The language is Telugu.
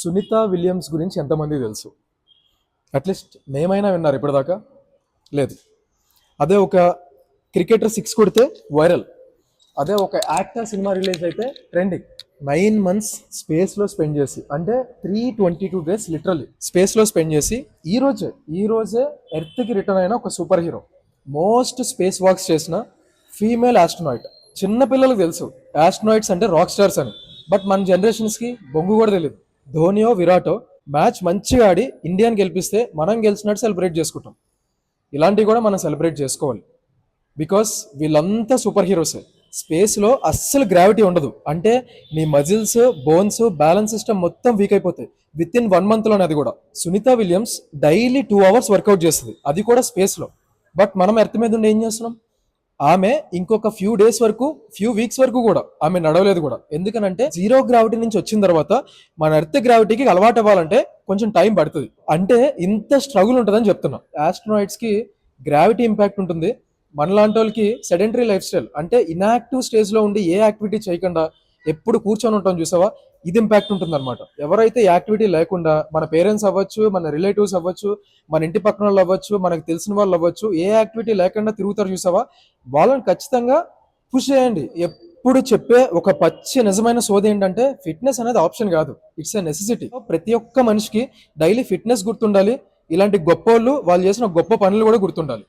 సునీత విలియమ్స్ గురించి ఎంతమందికి తెలుసు? అట్లీస్ట్ నేమైనా విన్నారు ఇప్పటిదాకా? లేదు. అదే ఒక క్రికెటర్ సిక్స్ కొడితే వైరల్, అదే ఒక యాక్టర్ సినిమా రిలీజ్ అయితే ట్రెండింగ్. 9 months స్పేస్లో స్పెండ్ చేసి, అంటే 322 days లిటరల్లీ స్పేస్లో స్పెండ్ చేసి ఈ రోజే ఎర్త్కి రిటర్న్ అయిన ఒక super hero, most space walks చేసిన ఫీమేల్ ఆస్ట్రోనాయిట్. చిన్న పిల్లలకు తెలుసు ఆస్ట్రోనాయిట్స్ అంటే రాక్ స్టార్స్ అని, బట్ మన జనరేషన్స్కి బొంగు కూడా తెలియదు. ధోనియో విరాటో మ్యాచ్ మంచిగా ఆడి ఇండియాని గెలిపిస్తే మనం గెలిచినట్టు సెలబ్రేట్ చేసుకుంటాం. ఇలాంటివి కూడా మనం సెలబ్రేట్ చేసుకోవాలి, బికాస్ వీళ్ళంతా సూపర్ హీరోసే. స్పేస్లో అస్సలు గ్రావిటీ ఉండదు, అంటే నీ మజిల్స్, బోన్స్, బ్యాలెన్స్ సిస్టమ్ మొత్తం వీక్ అయిపోతాయి విత్ ఇన్ 1 monthలోనే. అది కూడా Sunita Williams daily 2 hours workout చేస్తుంది, అది కూడా స్పేస్లో. బట్ మనం ఎర్త్ మీద ఉండి ఏం చేస్తున్నాం? ఆమె ఇంకొక ఫ్యూ వీక్స్ వరకు కూడా ఆమె నడవలేదు కూడా. ఎందుకనంటే జీరో గ్రావిటీ నుంచి వచ్చిన తర్వాత మన ఎర్త్ గ్రావిటీకి అలవాటు అవ్వాలంటే కొంచెం టైం పడుతుంది. అంటే ఇంత స్ట్రగుల్ ఉంటుందని చెప్తున్నా. ఆస్ట్రోనాయిట్స్ కి గ్రావిటీ ఇంపాక్ట్ ఉంటుంది, మనలాంటి వాళ్ళకి సెడెంటరీ లైఫ్ స్టైల్, అంటే ఇన్యాక్టివ్ స్టేజ్ లో ఉండి ఏ యాక్టివిటీ చేయకుండా ఎప్పుడు కూర్చొని ఉంటాం చూసావా, ఇది ఇంపాక్ట్ ఉంటుంది అనమాట. ఎవరైతే యాక్టివిటీ లేకుండా, మన పేరెంట్స్ అవ్వచ్చు, మన రిలేటివ్స్ అవ్వచ్చు, మన ఇంటి పక్కన వాళ్ళు అవ్వచ్చు, మనకు తెలిసిన వాళ్ళు అవ్వచ్చు, ఏ యాక్టివిటీ లేకుండా తిరుగుతారు చూసావా, వాళ్ళని ఖచ్చితంగా పుష్ చేయండి. ఎప్పుడు చెప్పే ఒక పచ్చి నిజమైన సోది ఏంటంటే ఫిట్నెస్ అనేది ఆప్షన్ కాదు, ఇట్స్ ఎ నెసెసిటీ. ప్రతి ఒక్క మనిషికి డైలీ ఫిట్నెస్ గుర్తుండాలి, ఇలాంటి గొప్ప వాళ్ళు చేసిన గొప్ప పనులు కూడా గుర్తుండాలి.